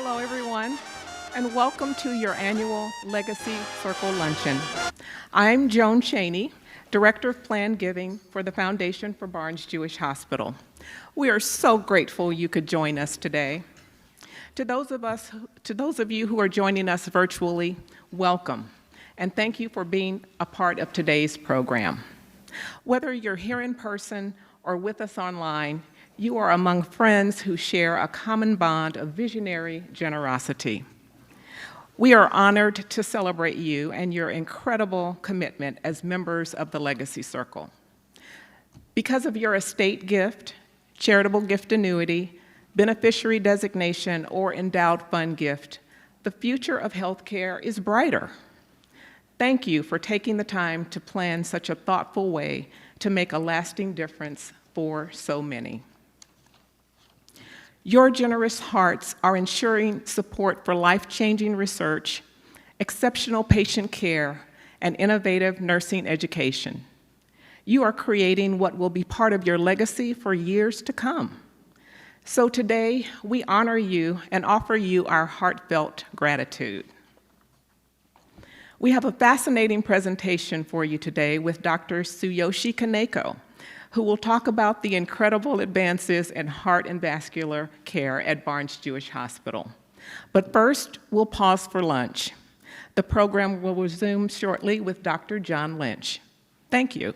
Hello, everyone, and welcome to your annual Legacy Circle Luncheon. I'm Joan Chaney, Director of Planned Giving for the Foundation for Barnes-Jewish Hospital. We are so grateful you could join us today. To those of you who are joining us virtually, welcome, and thank you for being a part of today's program. Whether you're here in person or with us online, you are among friends who share a common bond of visionary generosity. We are honored to celebrate you and your incredible commitment as members of the Legacy Circle. Because of your estate gift, charitable gift annuity, beneficiary designation, or endowed fund gift, the future of healthcare is brighter. Thank you for taking the time to plan such a thoughtful way to make a lasting difference for so many. Your generous hearts are ensuring support for life-changing research, exceptional patient care, and innovative nursing education. You are creating what will be part of your legacy for years to come. So today, we honor you and offer you our heartfelt gratitude. We have a fascinating presentation for you today with Dr. Tsuyoshi Kaneko, who will talk about the incredible advances in heart and vascular care at Barnes-Jewish Hospital. But first, we'll pause for lunch. The program will resume shortly with Dr. John Lynch. Thank you.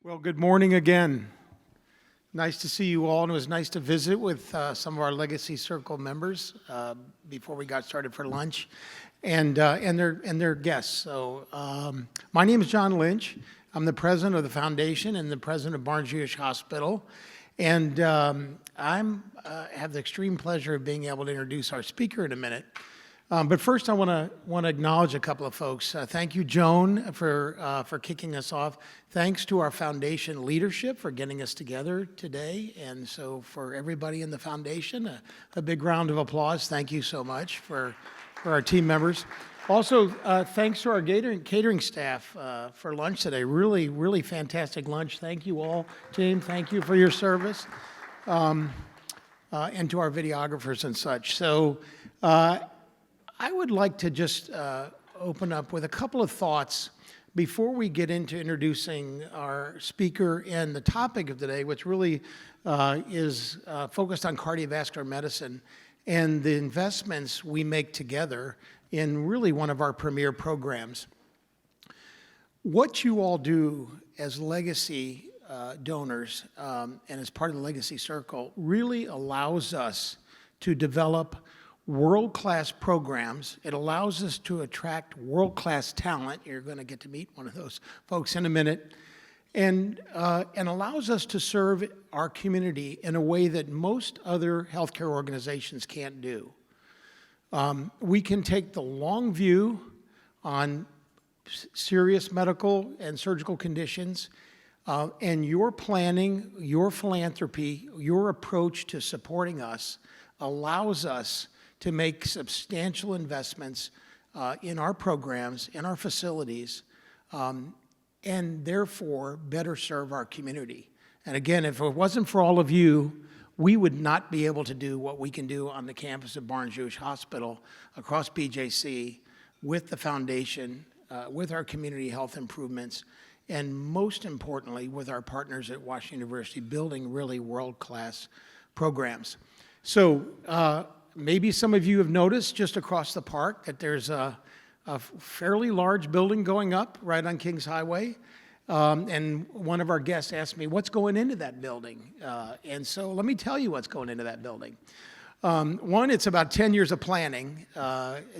Well, good morning again. Nice to see you all, and it was nice to visit with some of our Legacy Circle members before we got started for lunch, and their guests. So, my name is John Lynch. I'm the president of the foundation and the president of Barnes-Jewish Hospital, and I have the extreme pleasure of being able to introduce our speaker in a minute. But first, I want to acknowledge a couple of folks. Thank you, Joan, for kicking us off. Thanks to our foundation leadership for getting us together today. And so for everybody in the foundation, a big round of applause. Thank you so much for our team members. Also, thanks to our catering staff for lunch today. Really, really fantastic lunch. Thank you all, team. Thank you for your service. And to our videographers and such. So, I would like to just open up with a couple of thoughts before we get into introducing our speaker and the topic of today, which really is focused on cardiovascular medicine and the investments we make together in really one of our premier programs. What you all do as legacy donors and as part of the Legacy Circle really allows us to develop world-class programs. It allows us to attract world-class talent. You're going to get to meet one of those folks in a minute. And allows us to serve our community in a way that most other healthcare organizations can't do. We can take the long view on serious medical and surgical conditions, and your planning, your philanthropy, your approach to supporting us allows us to make substantial investments in our programs, in our facilities, and therefore better serve our community. And again, if it wasn't for all of you, we would not be able to do what we can do on the campus of Barnes-Jewish Hospital, across BJC, with the foundation, with our community health improvements, and most importantly, with our partners at Washington University, building really world-class programs. So, maybe some of you have noticed just across the park that there's a fairly large building going up right on Kings Highway. And one of our guests asked me, what's going into that building? And so let me tell you what's going into that building. One, it's about 10 years of planning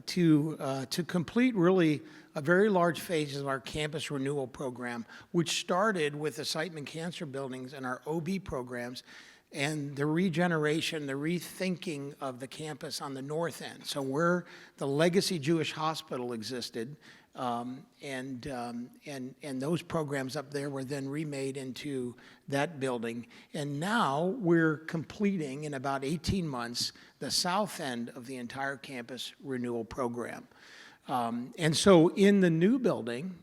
to complete really a very large phase of our campus renewal program, which started with the Siteman Cancer Buildings and our OB programs, and the regeneration, the rethinking of the campus on the north end. So where the Legacy Jewish Hospital existed, and those programs up there were then remade into that building. And now we're completing, in about 18 months, the south end of the entire campus renewal program. And so in the new building,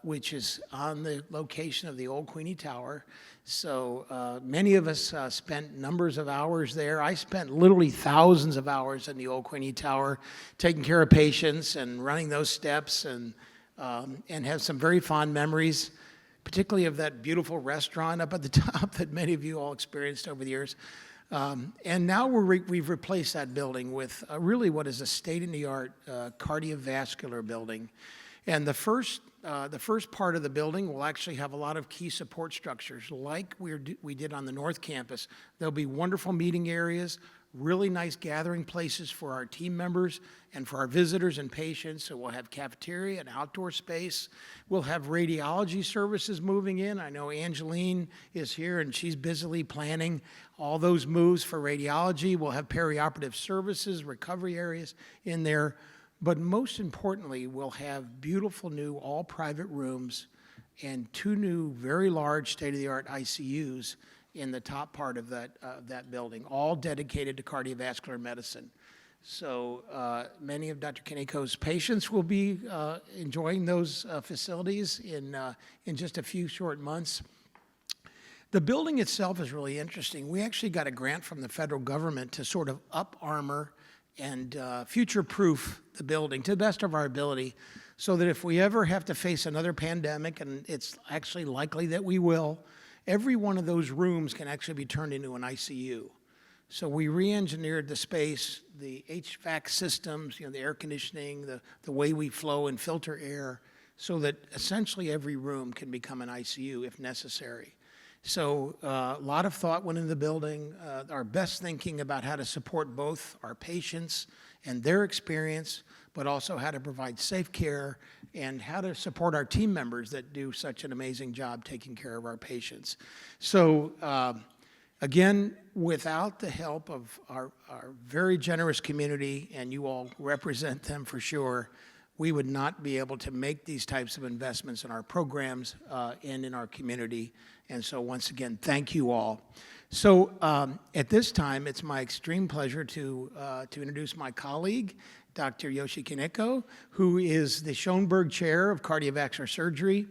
which is on the location of the old Queenie Tower. So many of us spent numbers of hours there. I spent literally thousands of hours in the old Queenie Tower taking care of patients and running those steps, and have some very fond memories, particularly of that beautiful restaurant up at the top that many of you all experienced over the years. And now we've replaced that building with really what is a state-of-the-art cardiovascular building. And the first part of the building will actually have a lot of key support structures like we did on the North Campus. There'll be wonderful meeting areas, really nice gathering places for our team members and for our visitors and patients. So we'll have cafeteria and outdoor space. We'll have radiology services moving in. I know Angeline is here and she's busily planning all those moves for radiology. We'll have perioperative services, recovery areas in there. But most importantly, we'll have beautiful new all-private rooms and 2 new very large state-of-the-art ICUs in the top part of that building, all dedicated to cardiovascular medicine. So many of Dr. Kaneko's patients will be enjoying those facilities in just a few short months. The building itself is really interesting. We actually got a grant from the federal government to sort of up-armor and future-proof the building to the best of our ability, so that if we ever have to face another pandemic, and it's actually likely that we will, every one of those rooms can actually be turned into an ICU. So we re-engineered the space, the HVAC systems, the air conditioning, the way we flow and filter air, so that essentially every room can become an ICU if necessary. So a lot of thought went into the building, our best thinking about how to support both our patients and their experience, but also how to provide safe care and how to support our team members that do such an amazing job taking care of our patients. So again, without the help of our very generous community, and you all represent them for sure, we would not be able to make these types of investments in our programs and in our community. And so once again, thank you all. So at this time, it's my extreme pleasure to introduce my colleague, Dr. Tsuyoshi Kaneko, who is the Schoenberg Chair of Cardiovascular Surgery.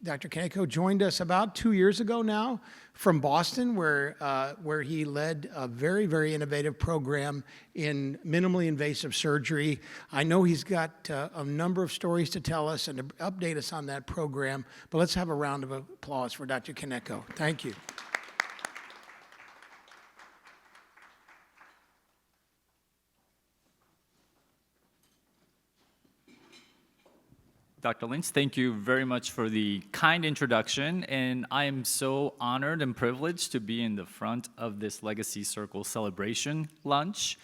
Dr. Kaneko joined us about 2 years ago now from Boston, where he led a very, very innovative program in minimally invasive surgery. I know he's got a number of stories to tell us and to update us on that program, but let's have a round of applause for Dr. Kaneko. Thank you. Dr. Lynch, thank you very much for the kind introduction, and I am so honored and privileged to be in the front of this Legacy Circle celebration lunch.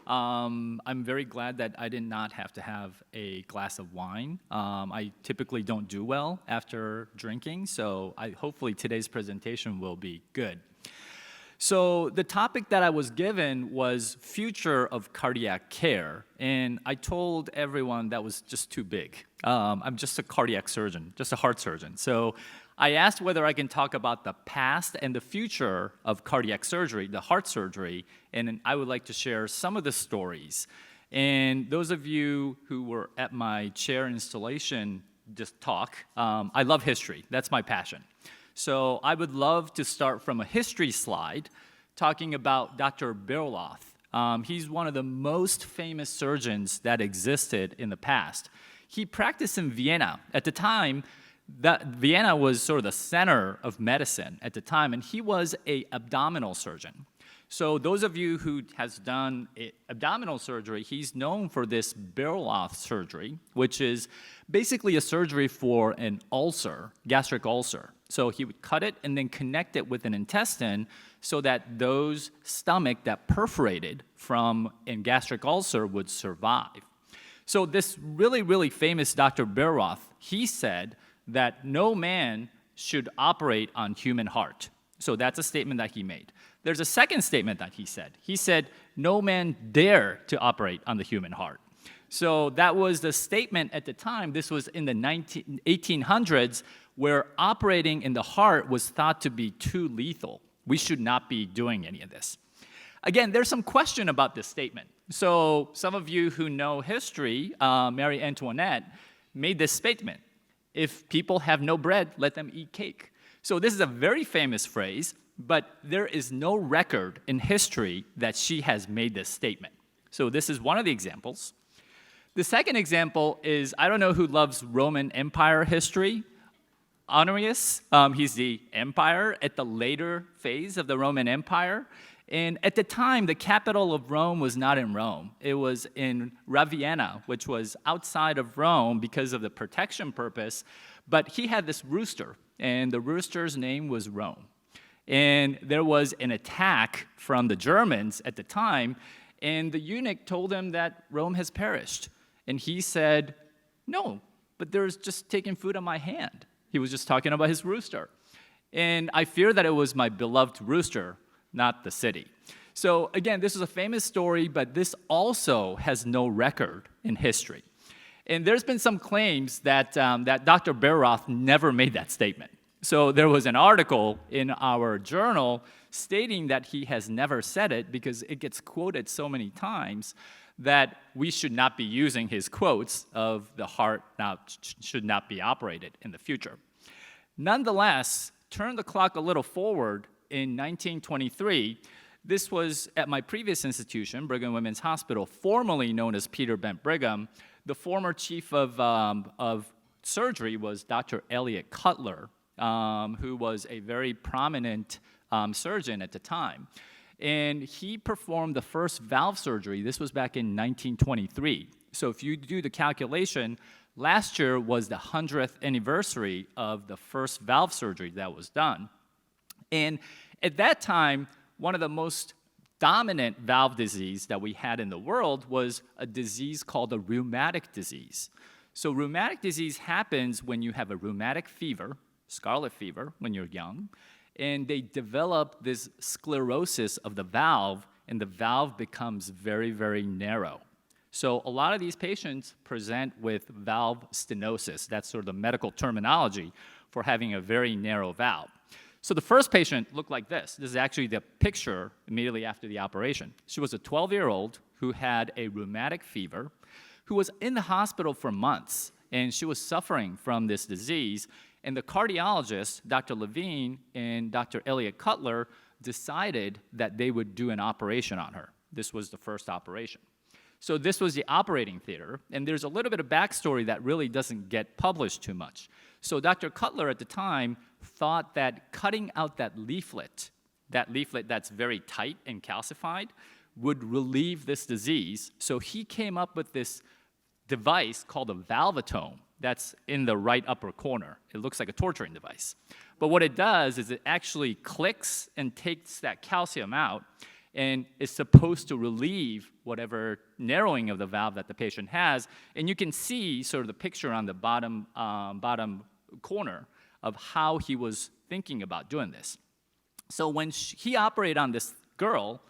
I'm very glad that I did not have to have a glass of wine. I typically don't do well after drinking, so hopefully today's presentation will be good. So the topic that I was given was future of cardiac care, and I told everyone that was just too big. I'm just a cardiac surgeon, just a heart surgeon. So I asked whether I can talk about the past and the future of cardiac surgery, the heart surgery, and I would like to share some of the stories. And those of you who were at my chair installation just talk, I love history. That's my passion. So I would love to start from a history slide talking about Dr. Berloff. He's one of the most famous surgeons that existed in the past. He practiced in Vienna. At the time, Vienna was sort of the center of medicine at the time, and he was an abdominal surgeon. So those of you who has done abdominal surgery, he's known for this Berloff surgery, which is basically a surgery for an ulcer, gastric ulcer. So he would cut it and then connect it with an intestine so that those stomach that perforated from a gastric ulcer would survive. So this really, really famous Dr. Berloff, he said that no man should operate on human heart. So that's a statement that he made. There's a second statement that he said. He said, no man dare to operate on the human heart. So that was the statement at the time. This was in the 1800s, where operating in the heart was thought to be too lethal. We should not be doing any of this. Again, there's some question about this statement. So some of you who know history, Marie Antoinette made this statement. If people have no bread, let them eat cake. So this is a very famous phrase, but there is no record in history that she has made this statement. So this is one of the examples. The second example is, I don't know who loves Roman Empire history. Honorius, he's the empire at the later phase of the Roman Empire. And at the time, the capital of Rome was not in Rome. It was in Ravenna, which was outside of Rome because of the protection purpose. But he had this rooster, and the rooster's name was Rome. And there was an attack from the Germans at the time, and the eunuch told him that Rome has perished. And he said, no, but there's just taking food on my hand. He was just talking about his rooster. And I fear that it was my beloved rooster, not the city. So again, this is a famous story, but this also has no record in history. And there's been some claims that, that Dr. Berath never made that statement. So there was an article in our journal stating that he has never said it because it gets quoted so many times that we should not be using his quotes of the heart should not be operated in the future. Nonetheless, turn the clock a little forward in 1923. This was at my previous institution, Brigham Women's Hospital, formerly known as Peter Bent Brigham. The former chief of surgery was Dr. Elliot Cutler, who was a very prominent surgeon at the time. And he performed the first valve surgery. This was back in 1923. So if you do the calculation, last year was the 100th anniversary of the first valve surgery that was done. And at that time, one of the most dominant valve disease that we had in the world was a disease called a rheumatic disease. So rheumatic disease happens when you have a rheumatic fever, scarlet fever, when you're young, and they develop this sclerosis of the valve, and the valve becomes very, very narrow. So a lot of these patients present with valve stenosis. That's sort of the medical terminology for having a very narrow valve. So the first patient looked like this. This is actually the picture immediately after the operation. She was a 12-year-old who had a rheumatic fever, who was in the hospital for months, and she was suffering from this disease. And the cardiologist, Dr. Levine and Dr. Elliot Cutler, decided that they would do an operation on her. This was the first operation. So this was the operating theater, and there's a little bit of backstory that really doesn't get published too much. So Dr. Cutler at the time thought that cutting out that leaflet that's very tight and calcified, would relieve this disease. So he came up with this device called a valvulotome that's in the right upper corner. It looks like a torturing device. But what it does is it actually clicks and takes that calcium out, and is supposed to relieve whatever narrowing of the valve that the patient has. And you can see sort of the picture on the bottom corner of how he was thinking about doing this. So when he operated on this girl,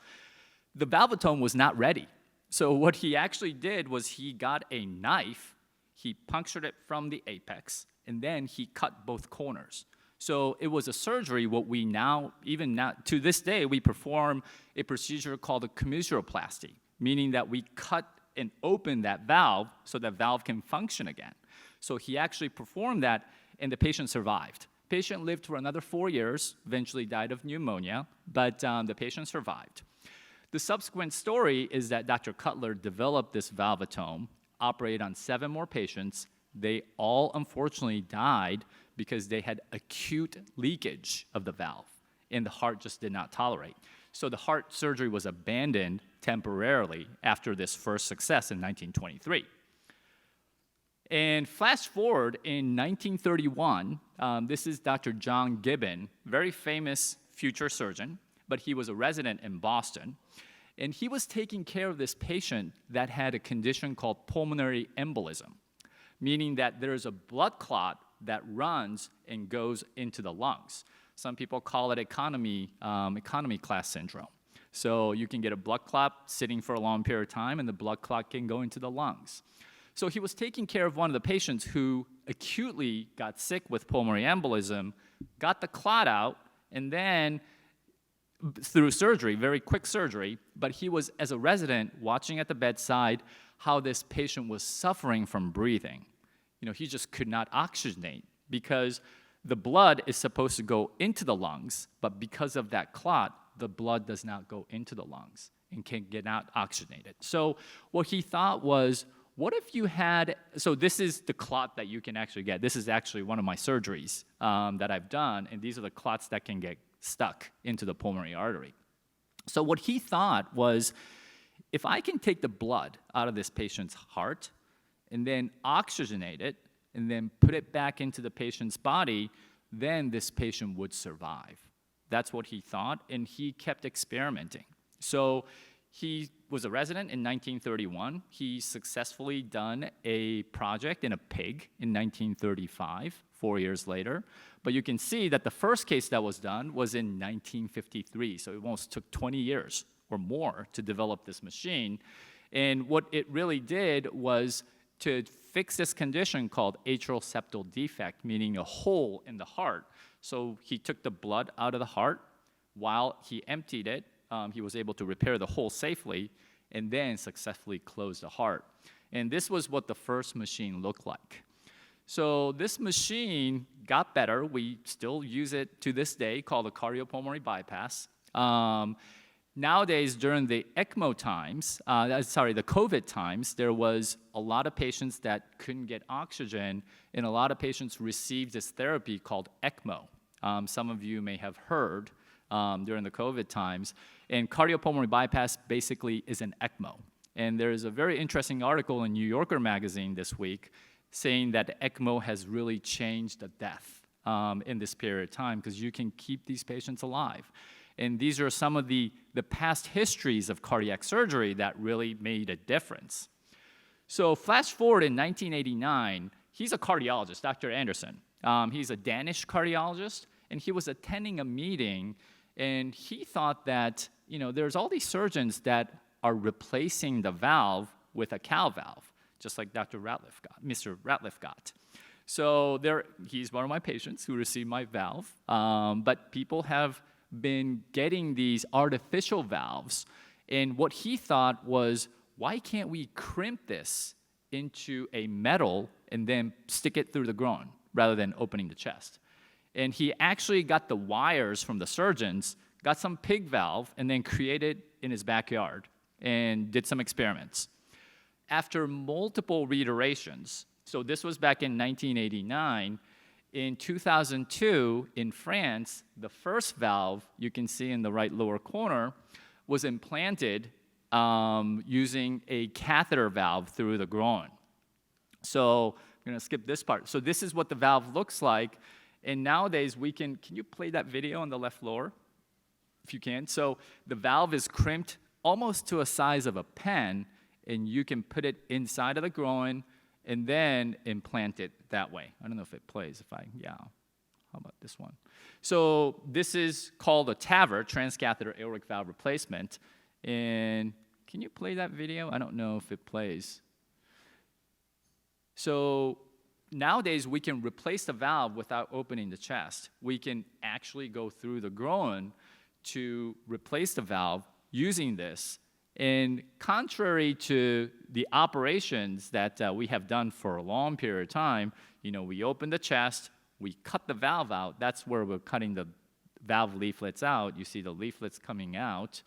the valvulotome was not ready. So what he actually did was he got a knife, he punctured it from the apex, and then he cut both corners. So it was a surgery, what we now, even now, to this day, we perform a procedure called a commissuroplasty, meaning that we cut and open that valve so that valve can function again. So he actually performed that, and the patient survived. Patient lived for another 4 years, eventually died of pneumonia, but the patient survived. The subsequent story is that Dr. Cutler developed this valvulotome, operated on 7 more patients. They all unfortunately died because they had acute leakage of the valve, and the heart just did not tolerate. So the heart surgery was abandoned temporarily after this first success in 1923. And fast forward in 1931, this is Dr. John Gibbon, very famous future surgeon, but he was a resident in Boston. And he was taking care of this patient that had a condition called pulmonary embolism, meaning that there's a blood clot that runs and goes into the lungs. Some people call it economy class syndrome. So you can get a blood clot sitting for a long period of time, and the blood clot can go into the lungs. So he was taking care of one of the patients who acutely got sick with pulmonary embolism, got the clot out, and then through surgery, very quick surgery, but he was, as a resident, watching at the bedside how this patient was suffering from breathing. he just could not oxygenate because the blood is supposed to go into the lungs, but because of that clot, the blood does not go into the lungs and can get not oxygenated. So what he thought was, what if you had, so this is the clot that you can actually get. This is actually one of my surgeries that I've done, and these are the clots that can get stuck into the pulmonary artery. So what he thought was, if I can take the blood out of this patient's heart and then oxygenate it and then put it back into the patient's body, then this patient would survive. That's what he thought, and he kept experimenting. So he was a resident in 1931. He successfully done a project in a pig in 1935, 4 years later. But you can see that the first case that was done was in 1953, so it almost took 20 years or more to develop this machine. And what it really did was to fix this condition called atrial septal defect, meaning a hole in the heart. So he took the blood out of the heart. While he emptied it, he was able to repair the hole safely and then successfully close the heart. And this was what the first machine looked like. So this machine got better. We still use it to this day, called a cardiopulmonary bypass. Nowadays, during the ECMO times, the COVID times, there was a lot of patients that couldn't get oxygen, and a lot of patients received this therapy called ECMO. Some of you may have heard during the COVID times. And cardiopulmonary bypass basically is an ECMO. And there is a very interesting article in New Yorker magazine this week saying that ECMO has really changed the death in this period of time because you can keep these patients alive. And these are some of the past histories of cardiac surgery that really made a difference. So flash forward in 1989, he's a cardiologist, Dr. Anderson. He's a Danish cardiologist, and he was attending a meeting, and he thought that, there's all these surgeons that are replacing the valve with a cow valve, just like Mr. Ratliff got. So he's one of my patients who received my valve, but people have been getting these artificial valves, and what he thought was, why can't we crimp this into a metal and then stick it through the groin rather than opening the chest? And he actually got the wires from the surgeons, got some pig valve, and then created in his backyard and did some experiments. After multiple reiterations, so this was back in 1989, in 2002, in France, the first valve, you can see in the right lower corner, was implanted using a catheter valve through the groin. So I'm going to skip this part. So this is what the valve looks like. And nowadays, can you play that video on the left lower, if you can? So the valve is crimped almost to a size of a pen, and you can put it inside of the groin and then implant it that way. I don't know if it plays. How about this one? So this is called a TAVR, transcatheter aortic valve replacement. And can you play that video? I don't know if it plays. So nowadays, we can replace the valve without opening the chest. We can actually go through the groin to replace the valve using this. And contrary to the operations that we have done for a long period of time, we open the chest, we cut the valve out. That's where we're cutting the valve leaflets out. You see the leaflets coming out.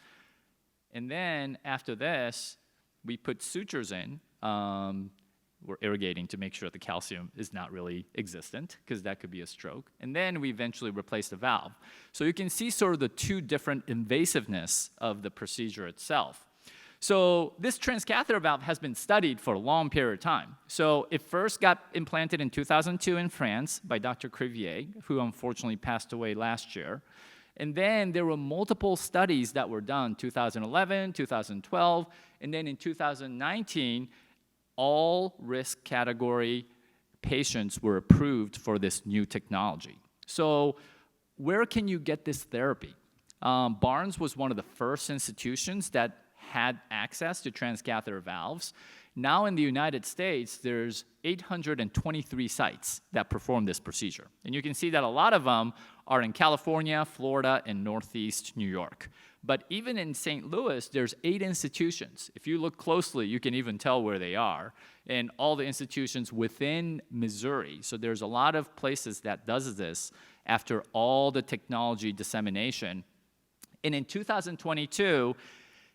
And then after this, we put sutures in. We're irrigating to make sure that the calcium is not really existent, because that could be a stroke. And then we eventually replace the valve. So you can see sort of the two different invasiveness of the procedure itself. So this transcatheter valve has been studied for a long period of time. So it first got implanted in 2002 in France by Dr. Crivier, who unfortunately passed away last year. And then there were multiple studies that were done, 2011, 2012, and then in 2019, all risk category patients were approved for this new technology. So where can you get this therapy? Barnes was one of the first institutions that had access to transcatheter valves. Now in the United States, there's 823 sites that perform this procedure. And you can see that a lot of them are in California, Florida, and Northeast New York. But even in St. Louis, there's 8 institutions. If you look closely, you can even tell where they are, and all the institutions within Missouri. So there's a lot of places that does this after all the technology dissemination. And in 2022,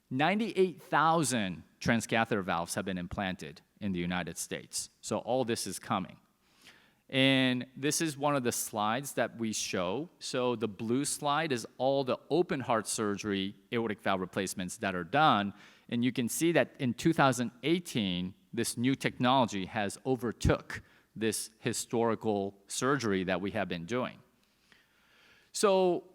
98,000 transcatheter valves have been implanted in the United States. So all this is coming. And this is one of the slides that we show. So the blue slide is all the open heart surgery aortic valve replacements that are done. And you can see that in 2018, this new technology has overtook this historical surgery that we have been doing. So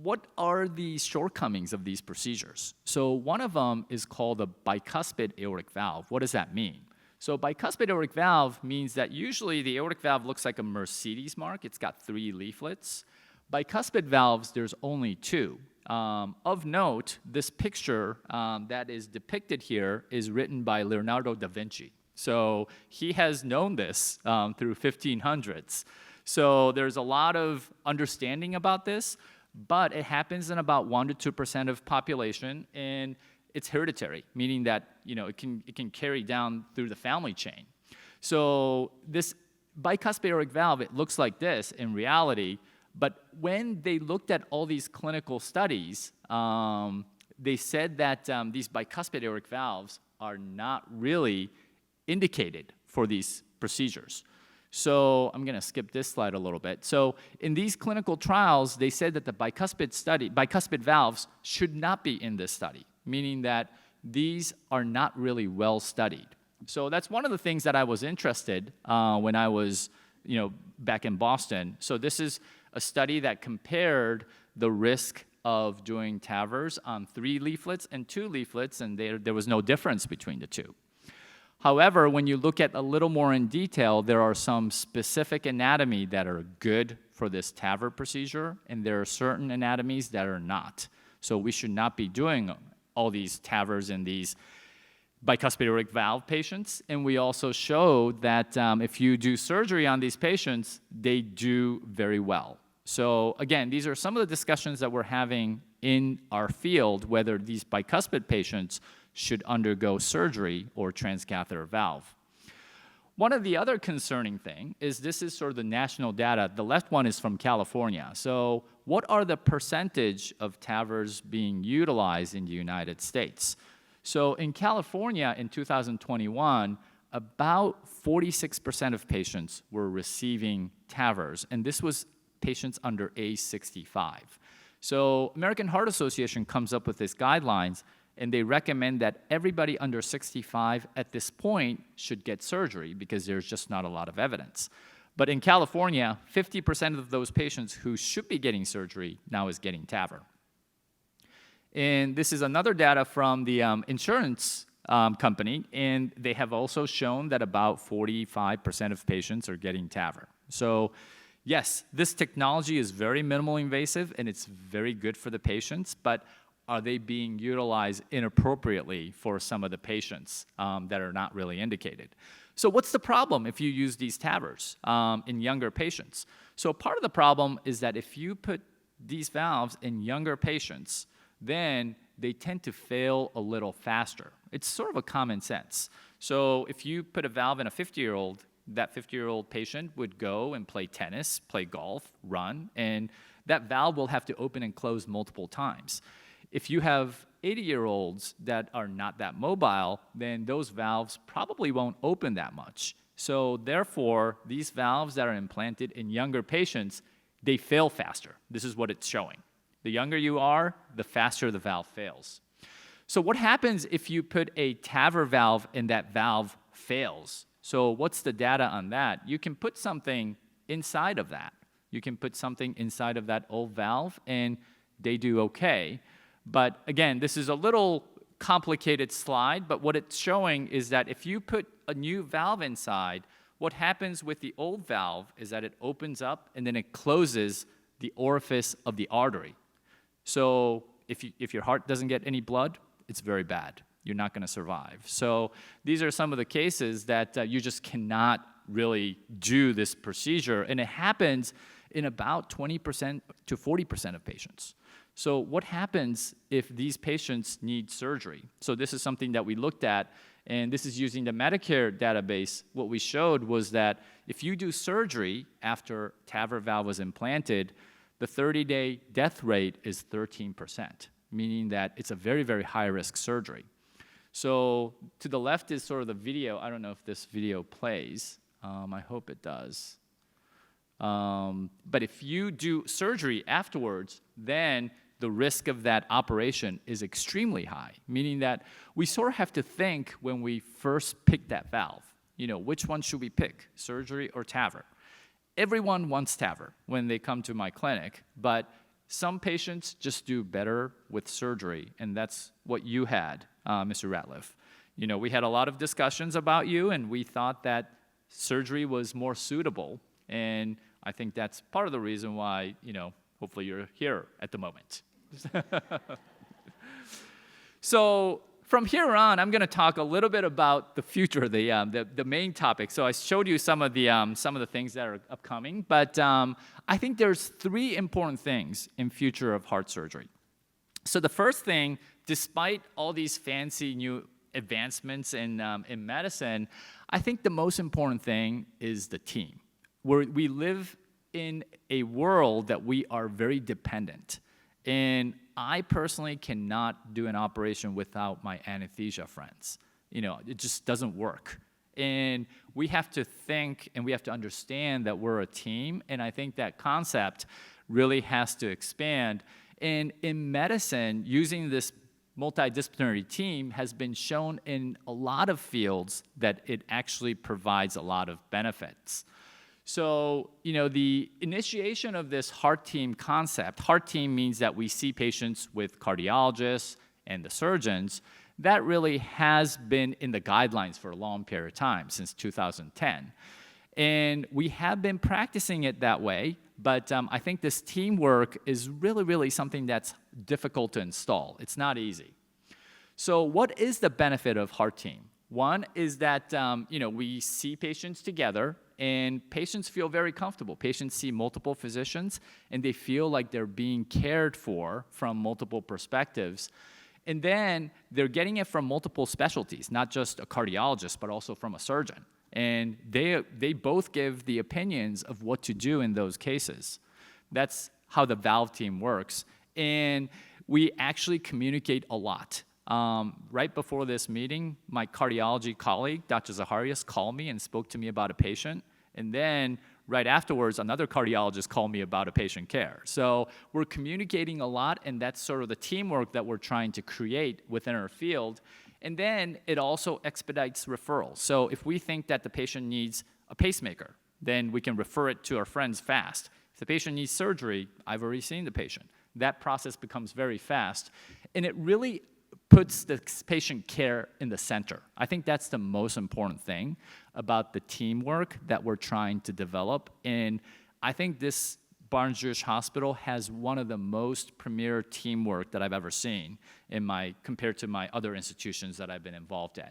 what are the shortcomings of these procedures? So one of them is called a bicuspid aortic valve. What does that mean? So bicuspid aortic valve means that usually the aortic valve looks like a Mercedes mark. It's got 3 leaflets. Bicuspid valves, there's only 2. Of note, this picture that is depicted here is written by Leonardo da Vinci. So he has known this through 1500s. So there's a lot of understanding about this, but it happens in about 1% to 2% of population, and it's hereditary, meaning that it can carry down through the family chain. So this bicuspid aortic valve, it looks like this in reality, but when they looked at all these clinical studies, they said that these bicuspid aortic valves are not really indicated for these procedures. So I'm going to skip this slide a little bit. So in these clinical trials, they said that the bicuspid valves should not be in this study, meaning that these are not really well studied. So that's one of the things that I was interested when I was back in Boston. So this is a study that compared the risk of doing TAVRs on 3 leaflets and 2 leaflets, and there was no difference between the 2. However, when you look at a little more in detail, there are some specific anatomy that are good for this TAVR procedure, and there are certain anatomies that are not. So we should not be doing all these TAVRs in these bicuspid aortic valve patients. And we also showed that if you do surgery on these patients, they do very well. So again, these are some of the discussions that we're having in our field, whether these bicuspid patients should undergo surgery or transcatheter valve. One of the other concerning thing is this is sort of the national data. The left one is from California. So what are the percentage of TAVRs being utilized in the United States? So in California in 2021, about 46% of patients were receiving TAVRs, and this was patients under age 65. So American Heart Association comes up with these guidelines, and they recommend that everybody under 65 at this point should get surgery because there's just not a lot of evidence. But in California, 50% of those patients who should be getting surgery now is getting TAVR. And this is another data from the insurance company, and they have also shown that about 45% of patients are getting TAVR. So yes, this technology is very minimally invasive, and it's very good for the patients, but are they being utilized inappropriately for some of the patients that are not really indicated? So what's the problem if you use these TAVRs in younger patients? So part of the problem is that if you put these valves in younger patients, then they tend to fail a little faster. It's sort of a common sense. So if you put a valve in a 50-year-old, that 50-year-old patient would go and play tennis, play golf, run, and that valve will have to open and close multiple times. If you have 80-year-olds that are not that mobile, then those valves probably won't open that much. So therefore, these valves that are implanted in younger patients, they fail faster. This is what it's showing. The younger you are, the faster the valve fails. So what happens if you put a TAVR valve and that valve fails? So what's the data on that? You can put something inside of that. You can put something inside of that old valve, and they do okay. But again, this is a little complicated slide, but what it's showing is that if you put a new valve inside, what happens with the old valve is that it opens up and then it closes the orifice of the artery. So if your heart doesn't get any blood, it's very bad. You're not going to survive. So these are some of the cases that you just cannot really do this procedure, and it happens in about 20% to 40% of patients. So what happens if these patients need surgery? So this is something that we looked at, and this is using the Medicare database. What we showed was that if you do surgery after TAVR valve was implanted, the 30-day death rate is 13%, meaning that it's a very, very high-risk surgery. So to the left is sort of the video. I don't know if this video plays. I hope it does. But if you do surgery afterwards, then the risk of that operation is extremely high, meaning that we sort of have to think when we first pick that valve, which one should we pick, surgery or TAVR? Everyone wants TAVR when they come to my clinic, but some patients just do better with surgery, and that's what you had, Mr. Ratliff. We had a lot of discussions about you, and we thought that surgery was more suitable, and I think that's part of the reason why, hopefully you're here at the moment. So from here on, I'm going to talk a little bit about the future, the main topic. So I showed you some of the things that are upcoming, but I think there's 3 important things in future of heart surgery. So the first thing, despite all these fancy new advancements in medicine, I think the most important thing is the team. We live in a world that we are very dependent. And I personally cannot do an operation without my anesthesia friends. It just doesn't work. And we have to think and we have to understand that we're a team. And I think that concept really has to expand. And in medicine, using this multidisciplinary team has been shown in a lot of fields that it actually provides a lot of benefits. So, the initiation of this heart team concept, heart team means that we see patients with cardiologists and the surgeons. That really has been in the guidelines for a long period of time, since 2010. And we have been practicing it that way, but I think this teamwork is really, really something that's difficult to install. It's not easy. So what is the benefit of heart team? One is that, we see patients together, and patients feel very comfortable. Patients see multiple physicians, and they feel like they're being cared for from multiple perspectives. And then they're getting it from multiple specialties, not just a cardiologist, but also from a surgeon. And they both give the opinions of what to do in those cases. That's how the valve team works. And we actually communicate a lot. Right before this meeting, my cardiology colleague, Dr. Zaharias, called me and spoke to me about a patient. And then right afterwards, another cardiologist called me about a patient care. So we're communicating a lot, and that's sort of the teamwork that we're trying to create within our field. And then it also expedites referrals. So if we think that the patient needs a pacemaker, then we can refer it to our friends fast. If the patient needs surgery, I've already seen the patient. That process becomes very fast. And it really puts the patient care in the center. I think that's the most important thing about the teamwork that we're trying to develop. And I think this Barnes-Jewish Hospital has one of the most premier teamwork that I've ever seen compared to my other institutions that I've been involved in.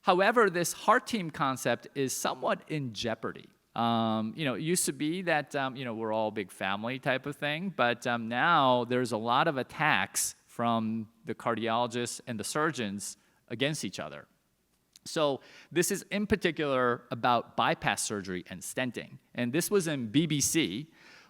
However, this heart team concept is somewhat in jeopardy. It used to be that, we're all a big family type of thing, but now there's a lot of attacks from the cardiologists and the surgeons against each other. So this is in particular about bypass surgery and stenting. And this was in BBC.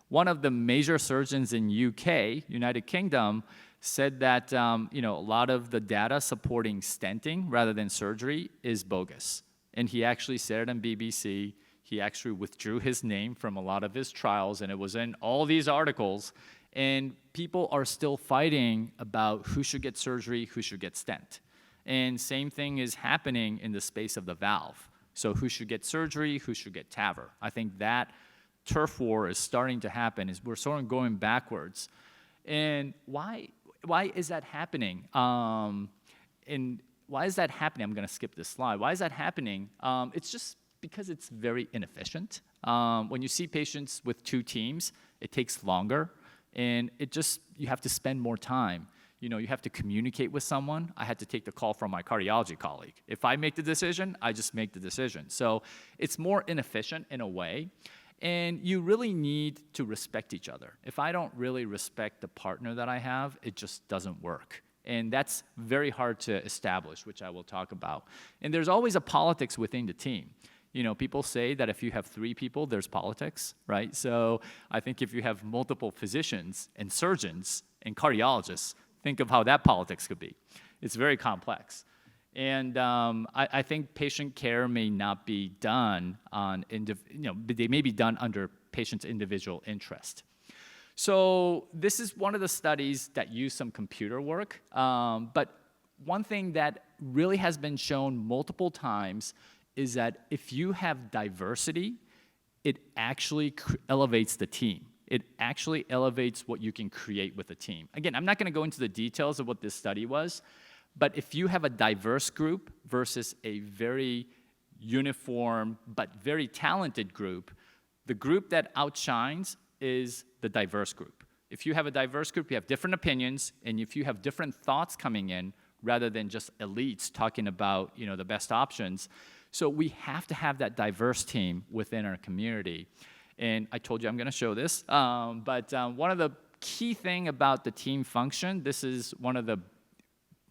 One of the major surgeons in UK, United Kingdom, said that a lot of the data supporting stenting rather than surgery is bogus. And he actually said it on BBC. He actually withdrew his name from a lot of his trials, and it was in all these articles. And people are still fighting about who should get surgery, who should get stent. And same thing is happening in the space of the valve. So who should get surgery, who should get TAVR? I think that turf war is starting to happen. We're sort of going backwards. And why is that happening? And why is that happening? I'm going to skip this slide. Why is that happening? It's just because it's very inefficient. When you see patients with 2 teams, it takes longer. And you have to spend more time. You have to communicate with someone. I had to take the call from my cardiology colleague. If I make the decision, I just make the decision. So it's more inefficient in a way. And you really need to respect each other. If I don't really respect the partner that I have, it just doesn't work. And that's very hard to establish, which I will talk about. And there's always a politics within the team. You know, people say that if you have 3 people, there's politics, right? So I think if you have multiple physicians and surgeons and cardiologists, think of how that politics could be. It's very complex. And I think patient care may not be done on, they may be done under patient's individual interest. So this is one of the studies that use some computer work. But one thing that really has been shown multiple times is that if you have diversity, it actually elevates the team. It actually elevates what you can create with a team. Again, I'm not going to go into the details of what this study was, but if you have a diverse group versus a very uniform but very talented group, the group that outshines is the diverse group. If you have a diverse group, you have different opinions, and if you have different thoughts coming in, rather than just elites talking about, you know, the best options. So we have to have that diverse team within our community. And I told you I'm going to show this, but one of the key thing about the team function, this is one of the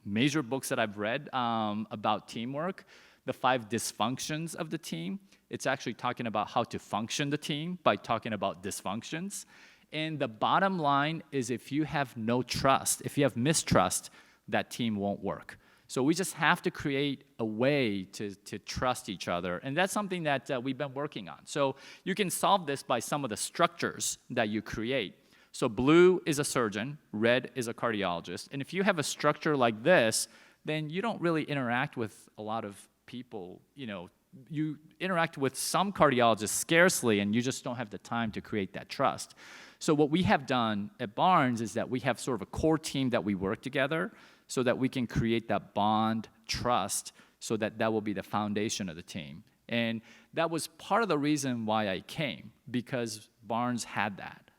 major books that I've read about teamwork, the 5 dysfunctions of the team. It's actually talking about how to function the team by talking about dysfunctions. And the bottom line is if you have no trust, if you have mistrust, that team won't work. So we just have to create a way to trust each other. And that's something that we've been working on. So you can solve this by some of the structures that you create. So blue is a surgeon, red is a cardiologist. And if you have a structure like this, then you don't really interact with a lot of people. You know, you interact with some cardiologists scarcely, and you just don't have the time to create that trust. So what we have done at Barnes is that we have sort of a core team that we work together so that we can create that bond, trust, so that that will be the foundation of the team. And that was part of the reason why I came, because Barnes had that.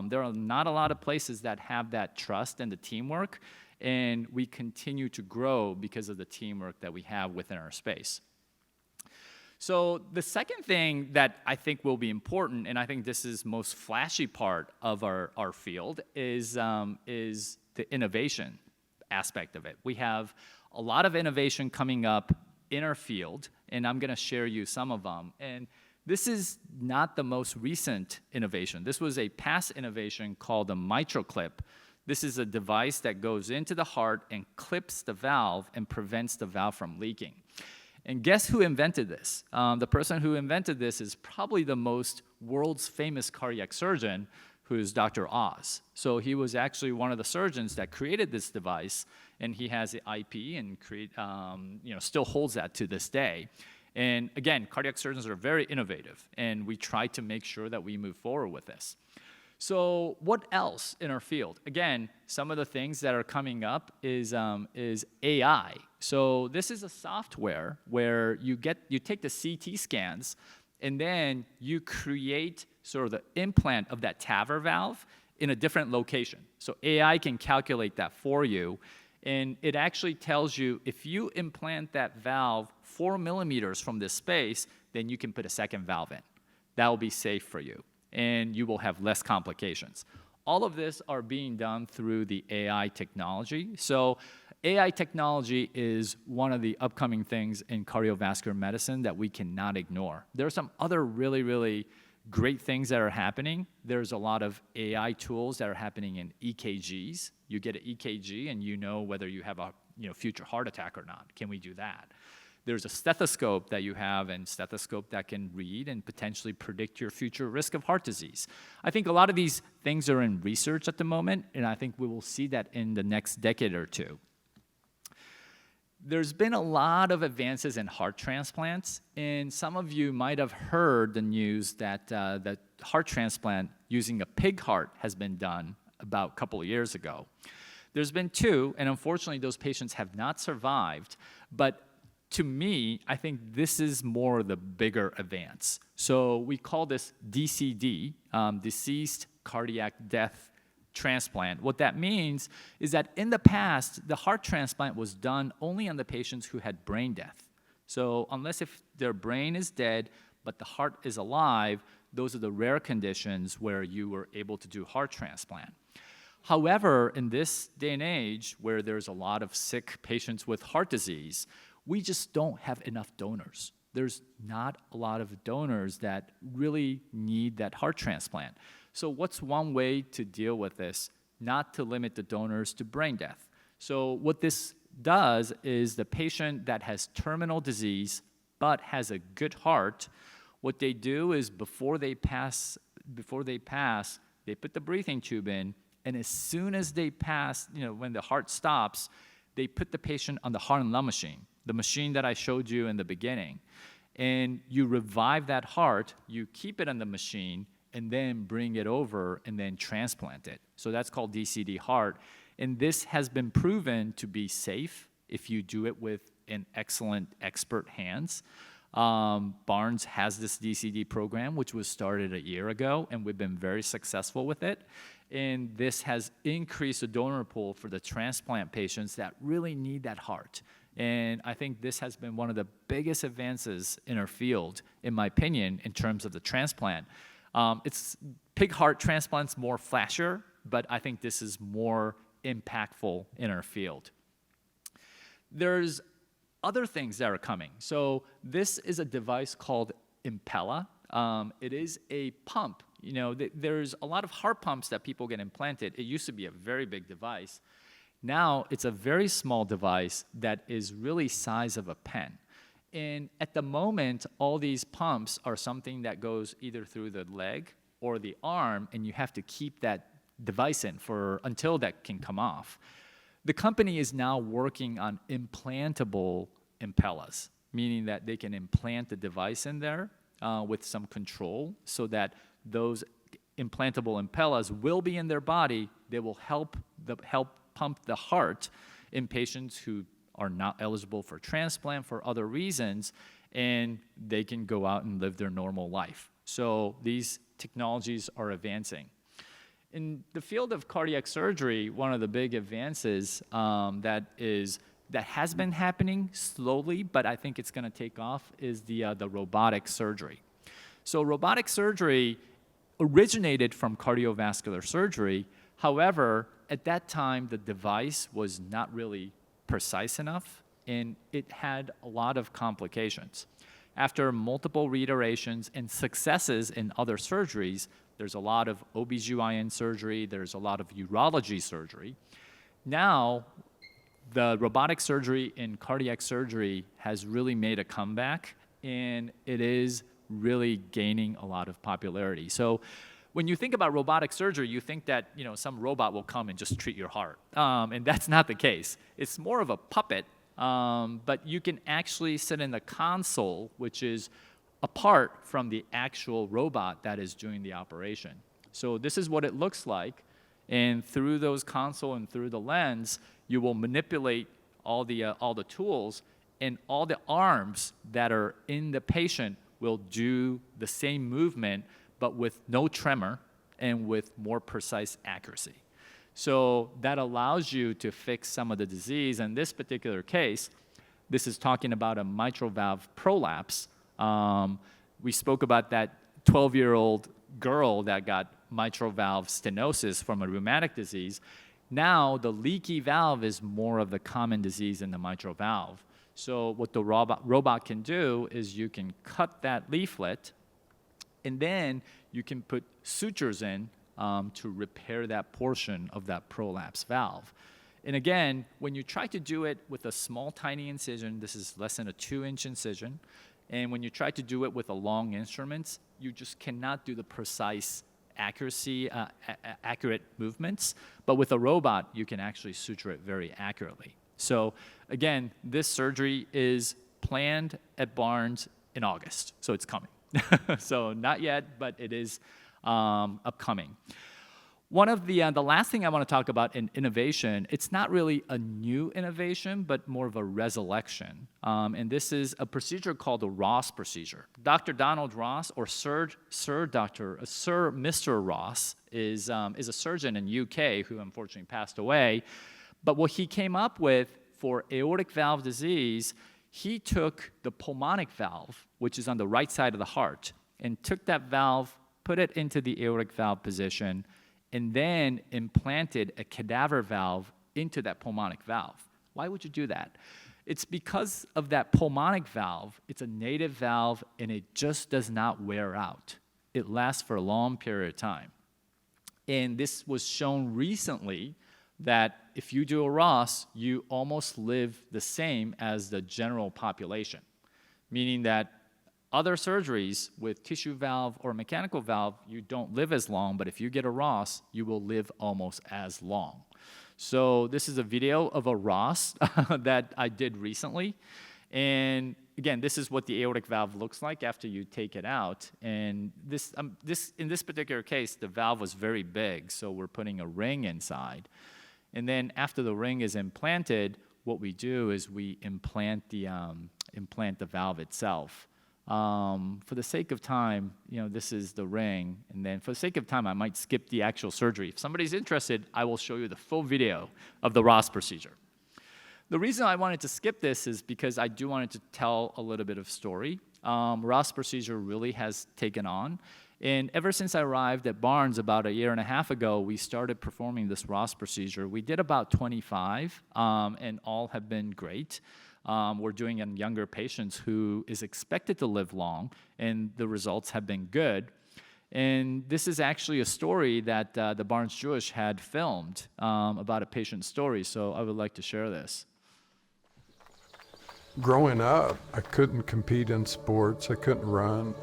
There are not a lot of places that have that trust and the teamwork, and we continue to grow because of the teamwork that we have within our space. So the second thing that I think will be important, and I think this is most flashy part of our field, is the innovation aspect of it. We have a lot of innovation coming up in our field, and I'm going to share you some of them. And this is not the most recent innovation. This was a past innovation called a MitraClip. This is a device that goes into the heart and clips the valve and prevents the valve from leaking. And guess who invented this? The person who invented this is probably the most world's famous cardiac surgeon, who is Dr. Oz. So he was actually one of the surgeons that created this device, and he has the IP and still holds that to this day. And again, cardiac surgeons are very innovative, and we try to make sure that we move forward with this. So what else in our field? Again, some of the things that are coming up is AI. So this is a software where you take the CT scans, and then you create sort of the implant of that TAVR valve in a different location. So AI can calculate that for you, and it actually tells you if you implant that valve 4 millimeters from this space, then you can put a second valve in. That will be safe for you, and you will have less complications. All of this are being done through the AI technology. So AI technology is one of the upcoming things in cardiovascular medicine that we cannot ignore. There are some other really, really great things that are happening. There's a lot of AI tools that are happening in EKGs. You get an EKG and you know whether you have a future heart attack or not. Can we do that? There's a stethoscope that you have, and stethoscope that can read and potentially predict your future risk of heart disease. I think a lot of these things are in research at the moment, and I think we will see that in the next decade or two. There's been a lot of advances in heart transplants, and some of you might have heard the news that that heart transplant using a pig heart has been done about a couple of years ago. There's been 2, and unfortunately those patients have not survived, but to me, I think this is more the bigger advance. So we call this DCD, deceased cardiac death transplant. What that means is that in the past, the heart transplant was done only on the patients who had brain death. So unless if their brain is dead, but the heart is alive, those are the rare conditions where you were able to do heart transplant. However, in this day and age, where there's a lot of sick patients with heart disease, we just don't have enough donors. There's not a lot of donors that really need that heart transplant. So what's one way to deal with this? Not to limit the donors to brain death. So what this does is the patient that has terminal disease but has a good heart, what they do is before they pass, they put the breathing tube in, and as soon as they pass, when the heart stops, they put the patient on the heart and lung machine, the machine that I showed you in the beginning. And you revive that heart, you keep it on the machine, and then bring it over and then transplant it. So that's called DCD heart. And this has been proven to be safe if you do it with an excellent expert hands. Barnes has this DCD program, which was started a year ago, and we've been very successful with it. And this has increased the donor pool for the transplant patients that really need that heart. And I think this has been one of the biggest advances in our field, in my opinion, in terms of the transplant. Pig heart transplant's more flashier, but I think this is more impactful in our field. There's other things that are coming. So this is a device called Impella. It is a pump. There's a lot of heart pumps that people get implanted. It used to be a very big device. Now it's a very small device that is really size of a pen. And at the moment, all these pumps are something that goes either through the leg or the arm, and you have to keep that device in until that can come off. The company is now working on implantable Impellas, meaning that they can implant the device in there with some control so that those implantable Impellas will be in their body. They will help pump the heart in patients who are not eligible for transplant for other reasons, and they can go out and live their normal life. So these technologies are advancing. In the field of cardiac surgery, one of the big advances that has been happening slowly, but I think it's going to take off, is the robotic surgery. So robotic surgery originated from cardiovascular surgery. However, at that time, the device was not really precise enough, and it had a lot of complications. After multiple reiterations and successes in other surgeries, there's a lot of OBGYN surgery, there's a lot of urology surgery. Now, the robotic surgery in cardiac surgery has really made a comeback, and it is really gaining a lot of popularity. So when you think about robotic surgery, you think that some robot will come and just treat your heart, and that's not the case. It's more of a puppet, but you can actually sit in the console, which is apart from the actual robot that is doing the operation. So this is what it looks like, and through those console and through the lens, you will manipulate all the tools, and all the arms that are in the patient will do the same movement, but with no tremor and with more precise accuracy. So that allows you to fix some of the disease. In this particular case, this is talking about a mitral valve prolapse. We spoke about that 12-year-old girl that got mitral valve stenosis from a rheumatic disease. Now the leaky valve is more of the common disease in the mitral valve. So what the robot can do is you can cut that leaflet, and then you can put sutures in to repair that portion of that prolapse valve. And again, when you try to do it with a small, tiny incision, this is less than a 2-inch incision, and when you try to do it with a long instrument, you just cannot do the precise accurate movements. But with a robot, you can actually suture it very accurately. So again, this surgery is planned at Barnes in August, so it's coming. So not yet, but it is upcoming. One of the last thing I want to talk about in innovation, it's not really a new innovation, but more of a resurrection. And this is a procedure called the Ross procedure. Dr. Donald Ross, or Sir Mr. Ross, is a surgeon in UK who unfortunately passed away. But what he came up with for aortic valve disease, he took the pulmonic valve, which is on the right side of the heart, and took that valve put it into the aortic valve position, and then implanted a cadaver valve into that pulmonic valve. Why would you do that? It's because of that pulmonic valve. It's a native valve, and it just does not wear out. It lasts for a long period of time. And this was shown recently that if you do a Ross, you almost live the same as the general population, meaning that other surgeries with tissue valve or mechanical valve, you don't live as long, but if you get a Ross, you will live almost as long. So this is a video of a Ross that I did recently. And again, this is what the aortic valve looks like after you take it out. And in this particular case, the valve was very big, so we're putting a ring inside. And then after the ring is implanted, what we do is we implant the valve itself. For the sake of time, this is the ring, and then for the sake of time, I might skip the actual surgery. If somebody's interested, I will show you the full video of the Ross procedure. The reason I wanted to skip this is because I do wanted to tell a little bit of story. Ross procedure really has taken on, and ever since I arrived at Barnes about 1.5 years ago, we started performing this Ross procedure. We did about 25, and all have been great. We're doing in younger patients who is expected to live long, and the results have been good. And this is actually a story that the Barnes Jewish had filmed about a patient's story, so I would like to share this. Growing up, I couldn't compete in sports, I couldn't run.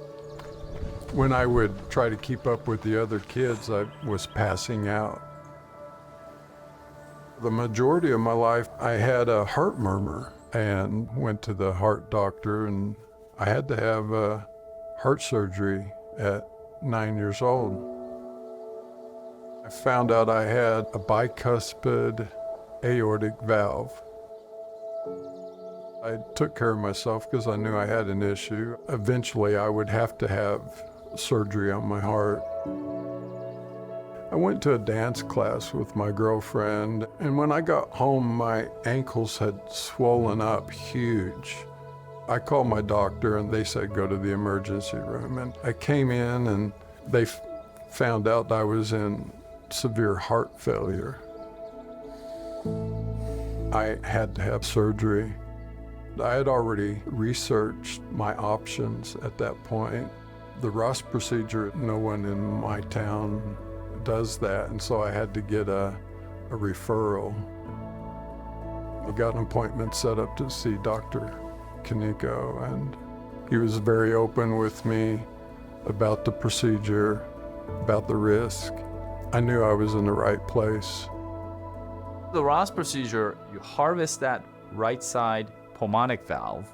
When I would try to keep up with the other kids, I was passing out. The majority of my life, I had a heart murmur and went to the heart doctor, and I had to have a heart surgery at 9 years old. I found out I had a bicuspid aortic valve. I took care of myself because I knew I had an issue. Eventually, I would have to have surgery on my heart. I went to a dance class with my girlfriend, and when I got home, my ankles had swollen up huge. I called my doctor, and they said go to the emergency room. And I came in, and they found out I was in severe heart failure. I had to have surgery. I had already researched my options at that point. The Ross procedure, no one in my town does that, and so I had to get a referral. I got an appointment set up to see Dr. Kaneko, and he was very open with me about the procedure, about the risk. I knew I was in the right place. The Ross procedure, you harvest that right side pulmonic valve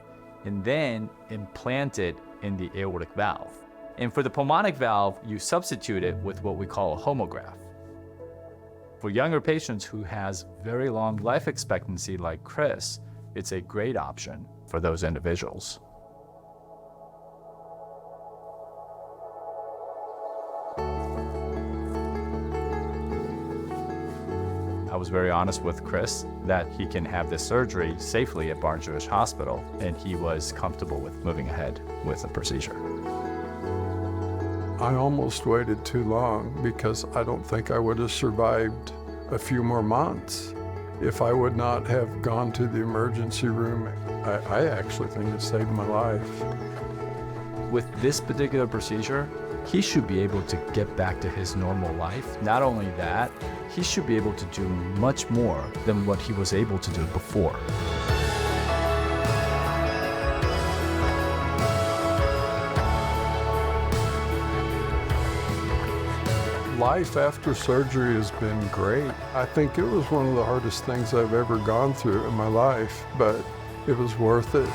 and then implant it in the aortic valve. And for the pulmonic valve, you substitute it with what we call a homograph. For younger patients who has very long life expectancy like Chris, it's a great option for those individuals. I was very honest with Chris that he can have this surgery safely at Barnes Jewish Hospital, and he was comfortable with moving ahead with the procedure. I almost waited too long because I don't think I would have survived a few more months if I would not have gone to the emergency room. I actually think it saved my life. With this particular procedure, he should be able to get back to his normal life. Not only that, he should be able to do much more than what he was able to do before. Life after surgery has been great. I think it was one of the hardest things I've ever gone through in my life, but it was worth it.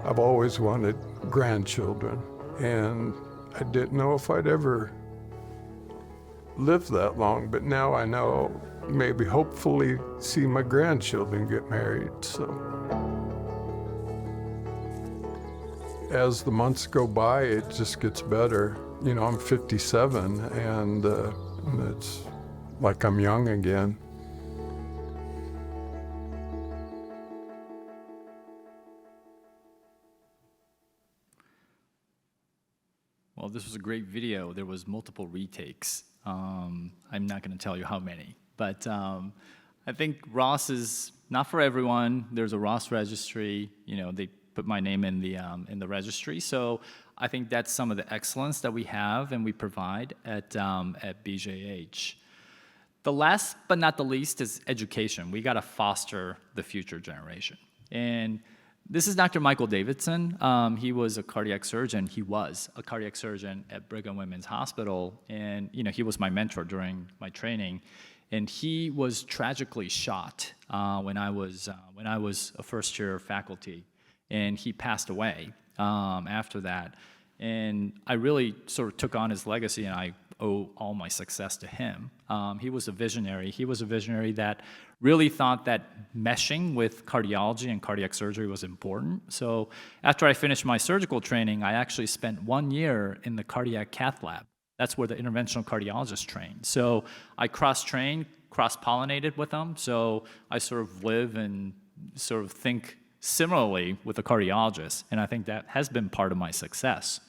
I've always wanted grandchildren, and I didn't know if I'd ever live that long, but now I know, maybe hopefully see my grandchildren get married. So as the months go by, it just gets better. You know, I'm 57, and it's like I'm young again. Well, this was a great video. There was multiple retakes. I'm not going to tell you how many, but I think Ross is not for everyone. There's a Ross registry. They put my name in the registry. So I think that's some of the excellence that we have and we provide at BJH. The last but not the least is education. We got to foster the future generation. And this is Dr. Michael Davidson. He was a cardiac surgeon. He was a cardiac surgeon at Brigham Women's Hospital. And he was my mentor during my training. And he was tragically shot when I was a first-year faculty. And he passed away after that. And I really sort of took on his legacy, and I owe all my success to him. He was a visionary. He was a visionary that really thought that meshing with cardiology and cardiac surgery was important. So after I finished my surgical training, I actually spent 1 year in the cardiac cath lab. That's where the interventional cardiologists train. So I cross-trained, cross-pollinated with them. So I sort of live and sort of think similarly with the cardiologist, and I think that has been part of my success.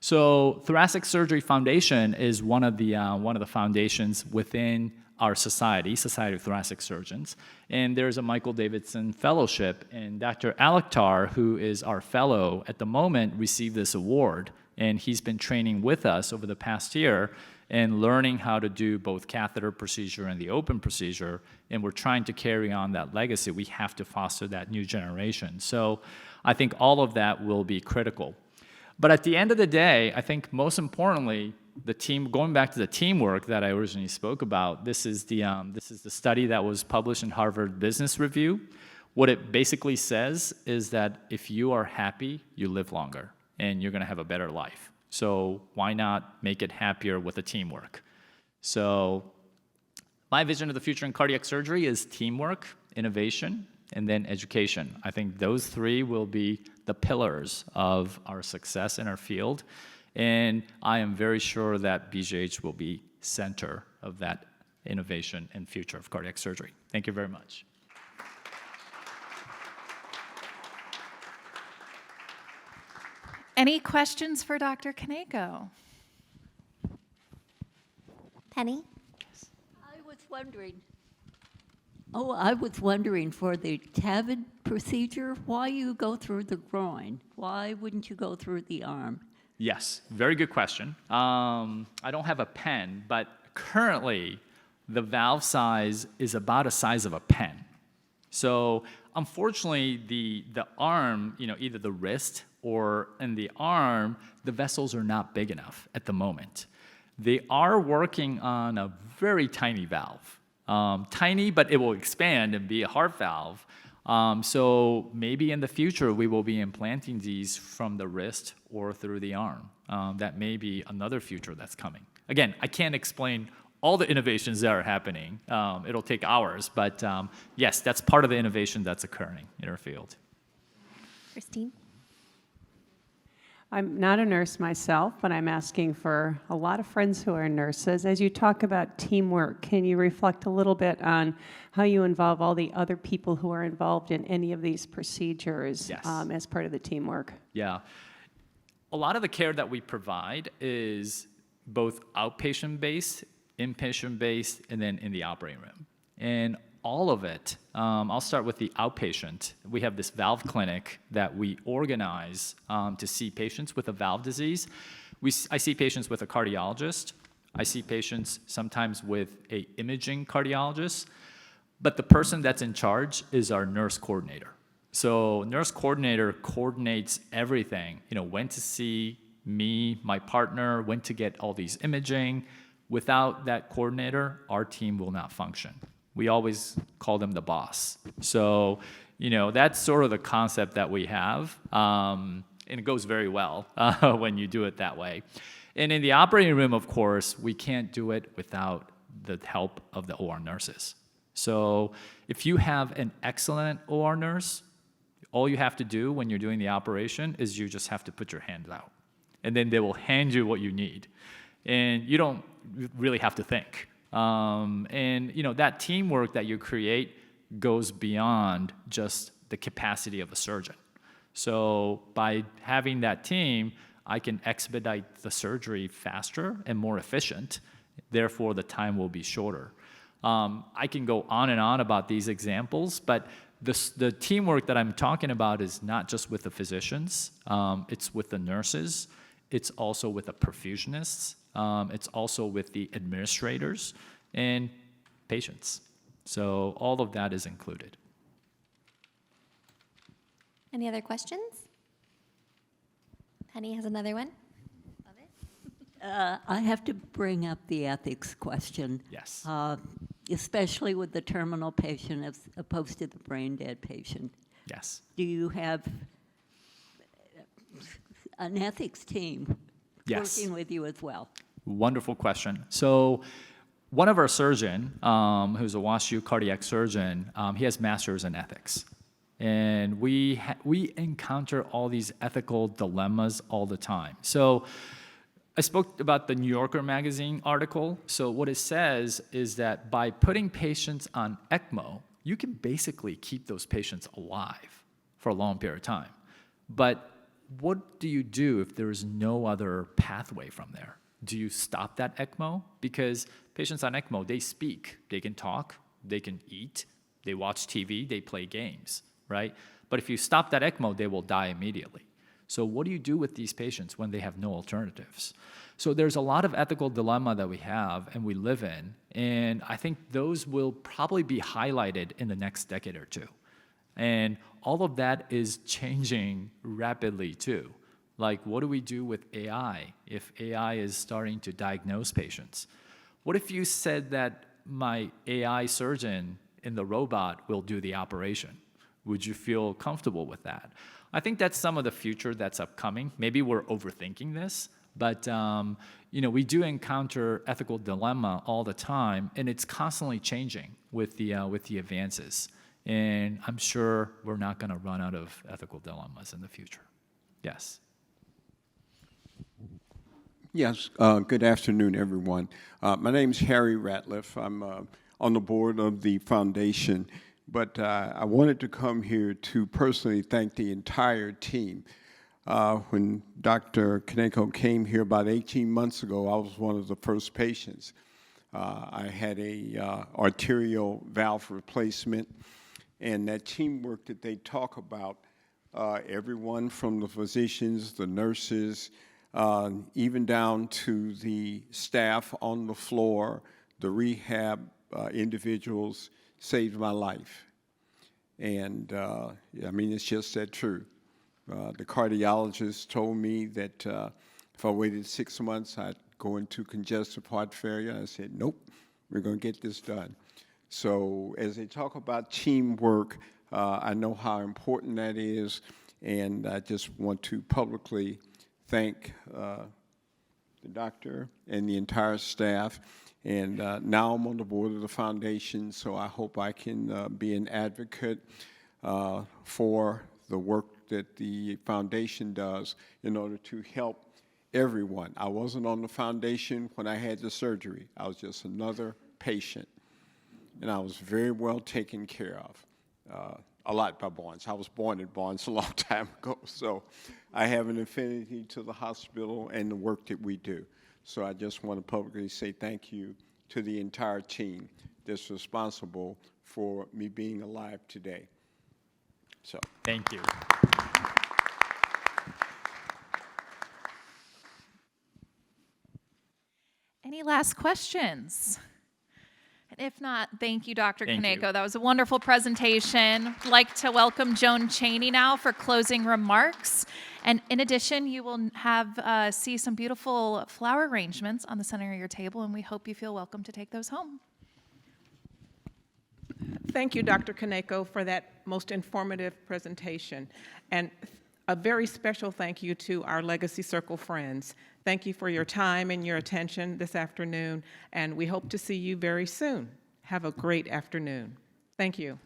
So Thoracic Surgery Foundation is one of the foundations within our Society of Thoracic Surgeons, and there's a Michael Davidson Fellowship, and Dr. Alaktar, who is our fellow at the moment, received this award, and he's been training with us over the past year and learning how to do both catheter procedure and the open procedure, and we're trying to carry on that legacy. We have to foster that new generation. So I think all of that will be critical. But at the end of the day, I think most importantly, the team, going back to the teamwork that I originally spoke about, this is the study that was published in Harvard Business Review. What it basically says is that if you are happy, you live longer, and you're gonna have a better life. So why not make it happier with the teamwork? So my vision of the future in cardiac surgery is teamwork, innovation, and then education. I think those three will be the pillars of our success in our field. And I am very sure that BJH will be center of that innovation and future of cardiac surgery. Thank you very much. Any questions for Dr. Kaneko? Penny? I was wondering for the TAVR procedure, why you go through the groin? Why wouldn't you go through the arm? Yes, very good question. I don't have a pen, but currently the valve size is about the size of a pen. So unfortunately, the arm, either the wrist or in the arm, the vessels are not big enough at the moment. They are working on a very tiny valve. Tiny, but it will expand and be a heart valve. So maybe in the future, we will be implanting these from the wrist or through the arm. That may be another future that's coming. Again, I can't explain all the innovations that are happening. It'll take hours, but yes, that's part of the innovation that's occurring in our field. Christine? I'm not a nurse myself, but I'm asking for a lot of friends who are nurses. As you talk about teamwork, can you reflect a little bit on how you involve all the other people who are involved in any of these procedures Yes. As part of the teamwork? Yeah. A lot of the care that we provide is both outpatient-based, inpatient-based, and then in the operating room. And all of it, I'll start with the outpatient. We have this valve clinic that we organize to see patients with a valve disease. I see patients with a cardiologist. I see patients sometimes with an imaging cardiologist. But the person that's in charge is our nurse coordinator. So nurse coordinator coordinates everything, when to see me, my partner, when to get all these imaging. Without that coordinator, our team will not function. We always call them the boss. So, that's sort of the concept that we have. And it goes very well when you do it that way. And in the operating room, of course, we can't do it without the help of the OR nurses. So if you have an excellent OR nurse, all you have to do when you're doing the operation is you just have to put your hand out. And then they will hand you what you need. And you don't really have to think. That teamwork that you create goes beyond just the capacity of a surgeon. So by having that team, I can expedite the surgery faster and more efficient. Therefore, the time will be shorter. I can go on and on about these examples, but the teamwork that I'm talking about is not just with the physicians, it's with the nurses, it's also with the perfusionists, it's also with the administrators and patients. So all of that is included. Any other questions? Penny has another one. I have to bring up the ethics question. Yes. Especially with the terminal patient as opposed to the brain dead patient. Yes. Do you have an ethics team Yes. working with you as well? Wonderful question. So one of our surgeon, who's a WashU cardiac surgeon, he has masters in ethics. And we encounter all these ethical dilemmas all the time. So I spoke about the New Yorker magazine article. So what it says is that by putting patients on ECMO, you can basically keep those patients alive for a long period of time. But what do you do if there is no other pathway from there? Do you stop that ECMO? Because patients on ECMO, they speak, they can talk, they can eat, they watch TV, they play games, right? But if you stop that ECMO, they will die immediately. So what do you do with these patients when they have no alternatives? So there's a lot of ethical dilemma that we have and we live in, and I think those will probably be highlighted in the next decade or two. And all of that is changing rapidly too. Like, what do we do with AI if AI is starting to diagnose patients? What if you said that my AI surgeon in the robot will do the operation? Would you feel comfortable with that? I think that's some of the future that's upcoming. Maybe we're overthinking this, but we do encounter ethical dilemma all the time, and it's constantly changing with the advances. And I'm sure we're not going to run out of ethical dilemmas in the future. Yes. Yes, good afternoon, everyone. My name is Harry Ratliff. I'm on the board of the foundation, but I wanted to come here to personally thank the entire team. When Dr. Kaneko came here about 18 months ago, I was one of the first patients. I had a arterial valve replacement, and that teamwork that they talk about, everyone from the physicians, the nurses, even down to the staff on the floor, the rehab individuals saved my life. And it's just that true. The cardiologist told me that if I waited 6 months, I'd go into congestive heart failure. I said, nope, we're going to get this done. So as they talk about teamwork, I know how important that is, and I just want to publicly thank the doctor and the entire staff. And now I'm on the board of the foundation, so I hope I can be an advocate for the work that the foundation does in order to help everyone. I wasn't on the foundation when I had the surgery. I was just another patient, and I was very well taken care of. A lot by Barnes. I was born at Barnes a long time ago, so I have an affinity to the hospital and the work that we do. So I just want to publicly say thank you to the entire team that's responsible for me being alive today. So Thank you. Any last questions? And if not, thank you, Dr. Thank Kaneko. you. That was a wonderful presentation. I'd like to welcome Joan Chaney now for closing remarks. And in addition, you will see some beautiful flower arrangements on the center of your table, and we hope you feel welcome to take those home. Thank you, Dr. Kaneko, for that most informative presentation. And a very special thank you to our Legacy Circle friends. Thank you for your time and your attention this afternoon, and we hope to see you very soon. Have a great afternoon. Thank you.